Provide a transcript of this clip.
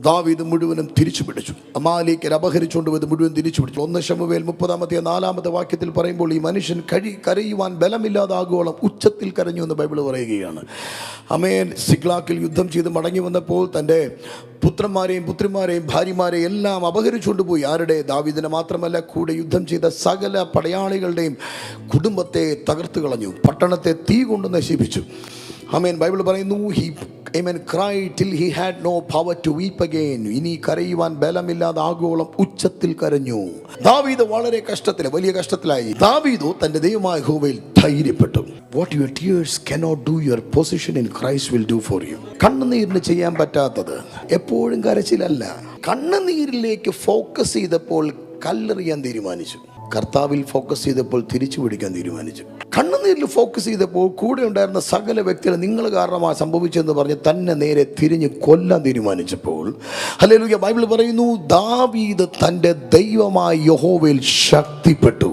ദാവീദ് മുഴുവനും തിരിച്ചു പിടിച്ചു. അമാലേക്യർ അപഹരിച്ചുകൊണ്ടുപോയത് മുഴുവൻ തിരിച്ചു പിടിച്ചു. 1 ശമൂവേൽ 30-4 വാക്യത്തിൽ പറയുമ്പോൾ ഈ മനുഷ്യൻ കരയുവാൻ ബലമില്ലാതാകുവോളം ഉച്ചത്തിൽ കരഞ്ഞു എന്ന് ബൈബിൾ പറയുകയാണ്. ആമേൻ. സിഗ്ലാക്കിൽ യുദ്ധം ചെയ്ത് മടങ്ങി വന്നപ്പോൾ തൻ്റെ പുത്രന്മാരെയും പുത്രിമാരെയും ഭാര്യമാരെയും എല്ലാം അപഹരിച്ചുകൊണ്ടുപോയി. ആരുടെ? ദാവീദിനെ മാത്രമല്ല, കൂടെ യുദ്ധം ചെയ്ത സകല പടയാളികളുടെയും കുടുംബത്തെ തകർത്ത് കളഞ്ഞു. പട്ടണത്തെ തീ കൊണ്ട് നശിപ്പിച്ചു. ആമേൻ. ബൈബിൾ പറയുന്നു, Amen, cried till he had no power to weep again. ഇനി കരയുവാൻ ബലമില്ലാതാകുവോളം ഉച്ചത്തിൽ കരഞ്ഞു. ദാവീദ് വളരെ വലിയ കഷ്ടത്തിലായി. ദാവീദ് തന്റെ ദൈവമായ യഹോവയിൽ ധൈര്യപ്പെട്ടു. What your tears cannot do, your position in Christ will do for you. കണ്ണുനീരിന് ചെയ്യാൻ പറ്റാത്തത് എപ്പോഴും കരച്ചിലല്ല. കണ്ണുനീരിലേക്ക് ഫോക്കസ് ചെയ്തപ്പോൾ കല്ലെറിയാൻ തീരുമാനിച്ചു. കർത്താവിൽ ഫോക്കസ് ചെയ്തപ്പോൾ തിരിച്ചു പിടിക്കാൻ തീരുമാനിച്ചു. കണ്ണുനീരിൽ ഫോക്കസ് ചെയ്തപ്പോൾ കൂടെ ഉണ്ടായിരുന്ന സകല വ്യക്തികൾ നിങ്ങൾ കാരണമാണ് സംഭവിച്ചതെന്ന് പറഞ്ഞ് തന്നെ നേരെ തിരിഞ്ഞ് കൊല്ലാൻ തീരുമാനിച്ചപ്പോൾ, ഹല്ലേലൂയ, ബൈബിൾ പറയുന്നു, ദാവീദ് തൻ്റെ ദൈവമായ യഹോവയിൽ ശക്തിപ്പെട്ടു.